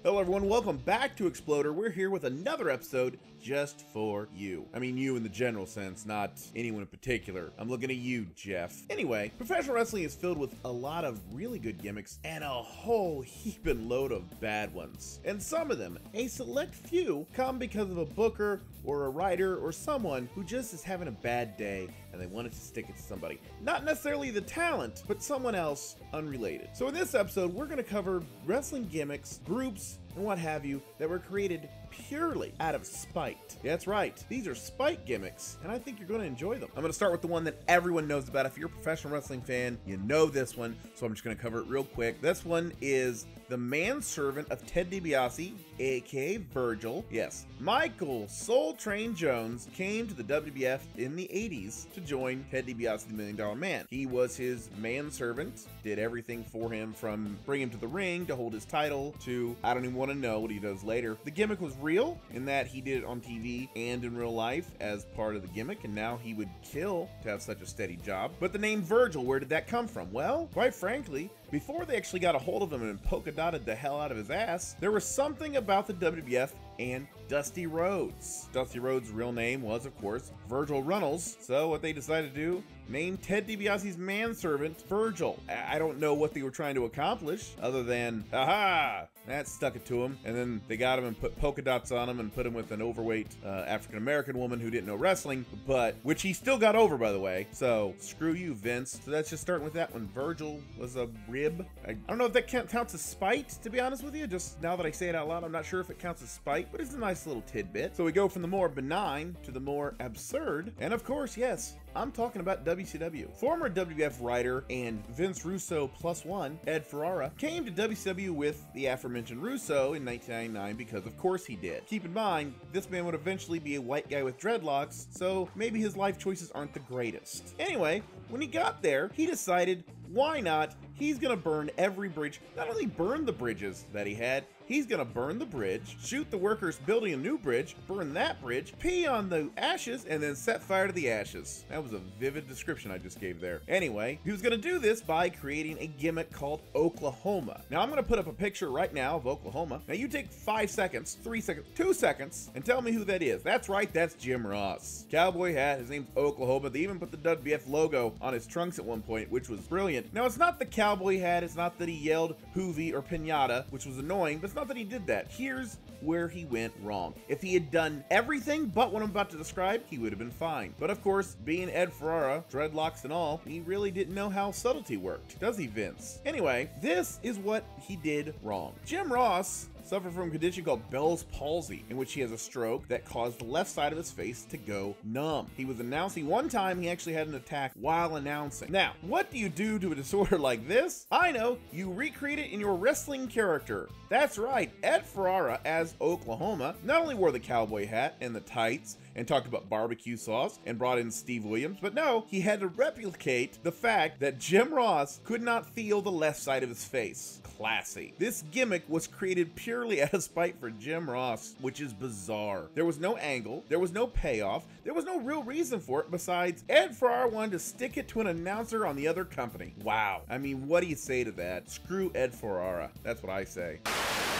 Hello everyone, welcome back to Exploder. We're here with another episode just for you. I mean you in the general sense, not anyone in particular. I'm looking at you, Jeff. Anyway, professional wrestling is filled with a lot of really good gimmicks and a whole heaping load of bad ones. And some of them, a select few, come because of a booker or a writer or someone who just is having a bad day and they wanted to stick it to somebody. Not necessarily the talent, but someone else unrelated. So in this episode, we're going to cover wrestling gimmicks, groups, and what have you that were created purely out of spite. That's right, these are spite gimmicks, and I think you're going to enjoy them. I'm going to start with the one that everyone knows about. If you're a professional wrestling fan, you know this one, so I'm just going to cover it real quick. This one is the manservant of Ted DiBiase, aka Virgil. Yes, Michael Soul Train Jones came to the WWF in the 80s to join Ted DiBiase, the $1 Million Man. He was his manservant, did everything for him from bring him to the ring to hold his title to I don't even want to know what he does later. The gimmick was real in that he did it on TV and in real life as part of the gimmick, and now he would kill to have such a steady job. But the name Virgil, where did that come from? Well, quite frankly, before they actually got a hold of him and polka dotted the hell out of his ass, there was something about the WWF and Dusty Rhodes. Dusty Rhodes' real name was, of course, Virgil Runnels. So what they decided to do, name Ted DiBiase's manservant Virgil. I don't know what they were trying to accomplish other than, aha, that stuck it to him. And then they got him and put polka dots on him and put him with an overweight African-American woman who didn't know wrestling, but which he still got over, by the way. So screw you, Vince. So that's just starting with that one. Virgil was a rib. I don't know if that counts as spite, to be honest with you. Just now that I say it out loud, I'm not sure if it counts as spite, but it's a nice little tidbit. So we go from the more benign to the more absurd. And of course, yes, I'm talking about WCW. Former WWF writer and Vince Russo +1, Ed Ferrara, came to WCW with the aforementioned Russo in 1999 because of course he did. Keep in mind, this man would eventually be a white guy with dreadlocks, so maybe his life choices aren't the greatest. Anyway, when he got there, he decided, why not? He's gonna burn every bridge. Not only burn the bridges that he had, he's gonna burn the bridge, shoot the workers building a new bridge, burn that bridge, pee on the ashes, and then set fire to the ashes. That was a vivid description I just gave there. Anyway, he was gonna do this by creating a gimmick called Oklahoma. Now I'm gonna put up a picture right now of Oklahoma. Now you take 5 seconds, 3 seconds, 2 seconds, and tell me who that is. That's right, that's Jim Ross. Cowboy hat, his name's Oklahoma. They even put the WWF logo on his trunks at one point, which was brilliant. Now it's not the cowboy hat, it's not that he yelled hoovy or pinata, which was annoying, but it's not that he did that. Here's where he went wrong. If he had done everything but what I'm about to describe, he would have been fine. But of course, being Ed Ferrara, dreadlocks and all, he really didn't know how subtlety worked, does he, Vince? Anyway, this is what he did wrong. Jim Ross suffered from a condition called Bell's palsy, in which he has a stroke that caused the left side of his face to go numb. He was announcing one time he actually had an attack while announcing. Now, what do you do to a disorder like this? I know, you recreate it in your wrestling character. That's right, Ed Ferrara as Oklahoma not only wore the cowboy hat and the tights and talked about barbecue sauce and brought in Steve Williams, but no, he had to replicate the fact that Jim Ross could not feel the left side of his face. Classy. This gimmick was created purely out of spite for Jim Ross, which is bizarre. There was no angle, there was no payoff, there was no real reason for it besides Ed Ferrara wanted to stick it to an announcer on the other company. Wow. I mean, what do you say to that? Screw Ed Ferrara. That's what I say.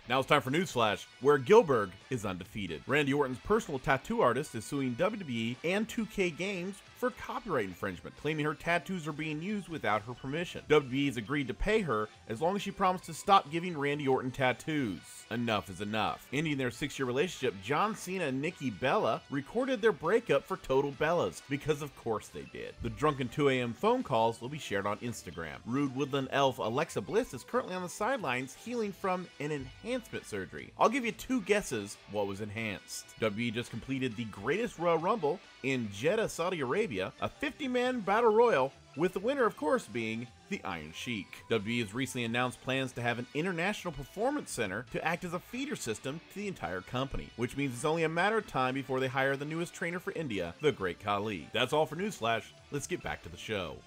Now it's time for Newsflash, where Gilbert is undefeated. Randy Orton's personal tattoo artist is suing WWE and 2K Games for copyright infringement, claiming her tattoos are being used without her permission. WWE has agreed to pay her as long as she promised to stop giving Randy Orton tattoos. Enough is enough. Ending their 6-year relationship, John Cena and Nikki Bella recorded their breakup for Total Bellas, because of course they did. The drunken 2 a.m. phone calls will be shared on Instagram. Rude Woodland elf Alexa Bliss is currently on the sidelines healing from an enhancement surgery. I'll give you 2 guesses what was enhanced. WWE just completed the greatest Royal Rumble in Jeddah, Saudi Arabia, a 50-man battle royal, with the winner of course being the Iron Sheik. WWE has recently announced plans to have an international performance center to act as a feeder system to the entire company, which means it's only a matter of time before they hire the newest trainer for India, the Great Khali. That's all for Newsflash. Let's get back to the show.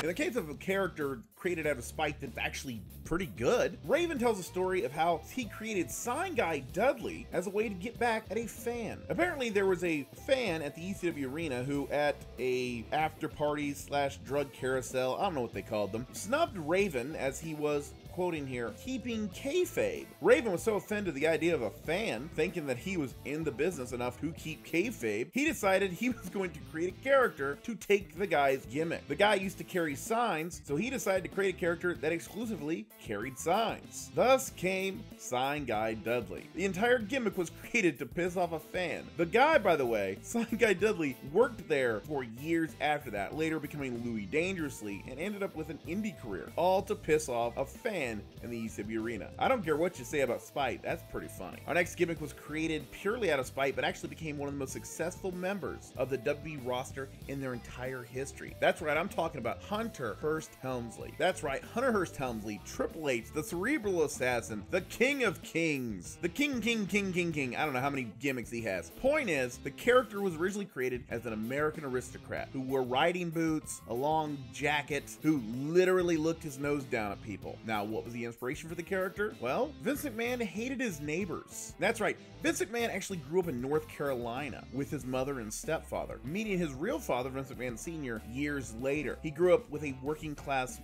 In the case of a character created out of spite that's actually pretty good, Raven tells a story of how he created Sign Guy Dudley as a way to get back at a fan. Apparently there was a fan at the ECW arena who, at a after party / drug carousel, I don't know what they called them, snubbed Raven as he was quoting here, keeping kayfabe. Raven was so offended at the idea of a fan, thinking that he was in the business enough to keep kayfabe, he decided he was going to create a character to take the guy's gimmick. The guy used to carry signs, so he decided to create a character that exclusively carried signs. Thus came Sign Guy Dudley. The entire gimmick was created to piss off a fan. The guy, by the way, Sign Guy Dudley, worked there for years after that, later becoming Louis Dangerously, and ended up with an indie career, all to piss off a fan in the ECW arena. I don't care what you say about spite, that's pretty funny. Our next gimmick was created purely out of spite, but actually became one of the most successful members of the WWE roster in their entire history. That's right, I'm talking about Hunter Hearst Helmsley. That's right, Hunter Hearst Helmsley, Triple H, the Cerebral Assassin, the King of Kings, the King. I don't know how many gimmicks he has. Point is, the character was originally created as an American aristocrat who wore riding boots, a long jacket, who literally looked his nose down at people. Now, what was the inspiration for the character? Well, Vince McMahon hated his neighbors. That's right, Vince McMahon actually grew up in North Carolina with his mother and stepfather, meeting his real father, Vince McMahon Sr., years later. He grew up with a working class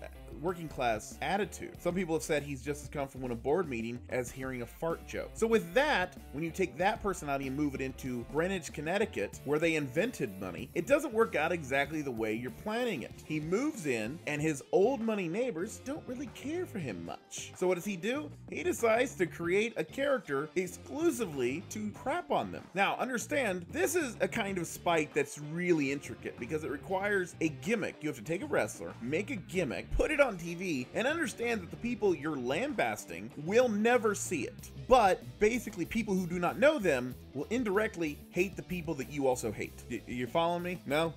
attitude. Some people have said he's just as comfortable in a board meeting as hearing a fart joke. So with that, when you take that personality and move it into Greenwich, Connecticut, where they invented money, it doesn't work out exactly the way you're planning it. He moves in, and his old money neighbors don't really care for him much. So what does he do? He decides to create a character exclusively to crap on them. Now, understand, this is a kind of spite that's really intricate because it requires a gimmick. You have to take a wrestler, make a gimmick, put it on TV, and understand that the people you're lambasting will never see it. But basically, people who do not know them will indirectly hate the people that you also hate. You following me? No?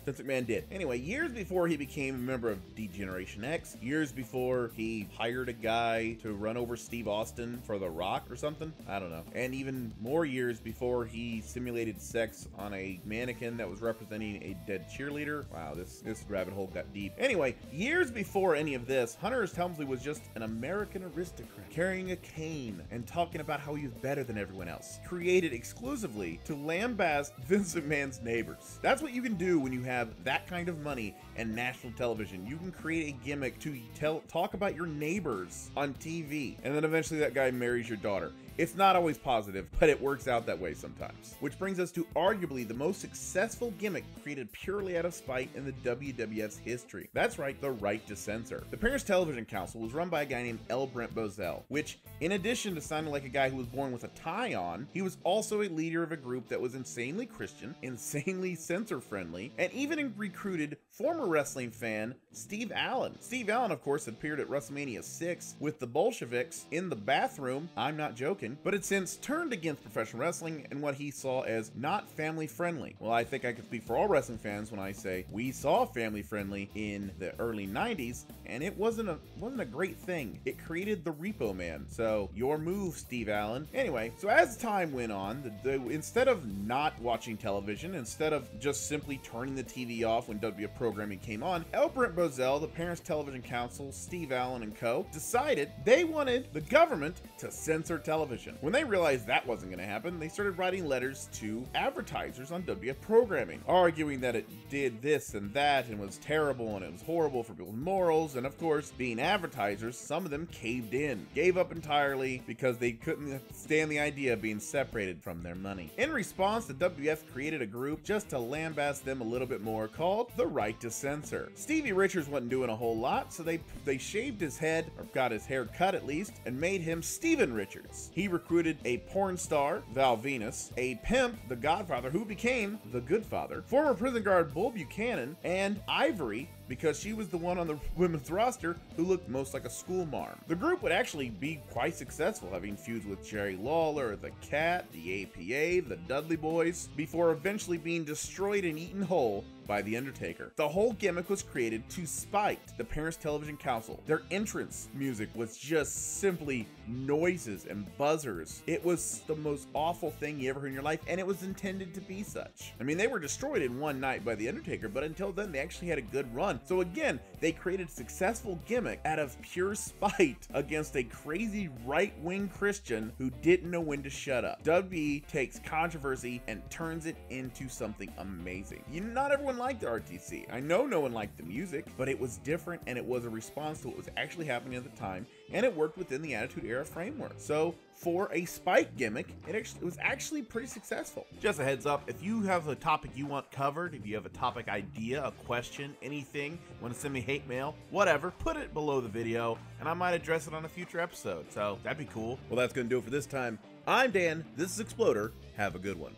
Vince McMahon did. Anyway, years before he became a member of D-Generation X, years before he hired a guy to run over Steve Austin for The Rock or something, I don't know. And even more years before he simulated sex on a mannequin that was representing a dead cheerleader. Wow, this rabbit hole got deep. Anyway, years before any of this, Hunter Hearst Helmsley was just an American aristocrat carrying a cane and talking about how he was better than everyone else, created exclusively to lambast Vince McMahon's neighbors. That's what you can do when you have that kind of money and national television. You can create a gimmick to talk about your neighbors on TV, and then eventually that guy marries your daughter. It's not always positive, but it works out that way sometimes. Which brings us to arguably the most successful gimmick created purely out of spite in the WWF's history. That's right, the right to censor. The Parents Television Council was run by a guy named L. Brent Bozell, which, in addition to sounding like a guy who was born with a tie on, he was also a leader of a group that was insanely Christian, insanely censor-friendly, and even recruited former wrestling fan Steve Allen. Steve Allen, of course, appeared at WrestleMania 6 with the Bolsheviks in the bathroom. I'm not joking, but had since turned against professional wrestling and what he saw as not family friendly. Well, I think I can speak for all wrestling fans when I say we saw family friendly in the early 90s, and it wasn't a great thing. It created the Repo Man. So your move, Steve Allen. Anyway, so as time went on, instead of not watching television, instead of just simply turning the TV off when WWF programming came on, L. Brent Bozell, the Parents Television Council, Steve Allen and co. decided they wanted the government to censor television. When they realized that wasn't going to happen, they started writing letters to advertisers on WWF programming, arguing that it did this and that and was terrible and it was horrible for people's morals. And of course, being advertisers, some of them caved in, gave up entirely because they couldn't stand the idea of being separated from their money. In response, the WWF created a group just to lambast them a little bit more called the Right to Censor. Stevie Richards wasn't doing a whole lot, so they shaved his head, or got his hair cut at least, and made him Steven Richards. He recruited a porn star, Val Venus, a pimp, the Godfather, who became the Good Father, former prison guard Bull Buchanan, and Ivory, because she was the one on the women's roster who looked most like a school marm. The group would actually be quite successful, having feuds with Jerry Lawler, the Cat, the APA, the Dudley Boys, before eventually being destroyed and eaten whole by The Undertaker. The whole gimmick was created to spite the Parents Television Council. Their entrance music was just simply noises and buzzers. It was the most awful thing you ever heard in your life, and it was intended to be such. I mean, they were destroyed in one night by The Undertaker, but until then, they actually had a good run. So again, they created a successful gimmick out of pure spite against a crazy right-wing Christian who didn't know when to shut up. WWE takes controversy and turns it into something amazing. Not everyone one liked the RTC. I know no one liked the music, but it was different and it was a response to what was actually happening at the time, and it worked within the Attitude Era framework. So for a Spike gimmick, it was actually pretty successful. Just a heads up, if you have a topic you want covered, if you have a topic idea, a question, anything, want to send me hate mail, whatever, put it below the video and I might address it on a future episode. So that'd be cool. Well, that's going to do it for this time. I'm Dan, this is Exploder. Have a good one.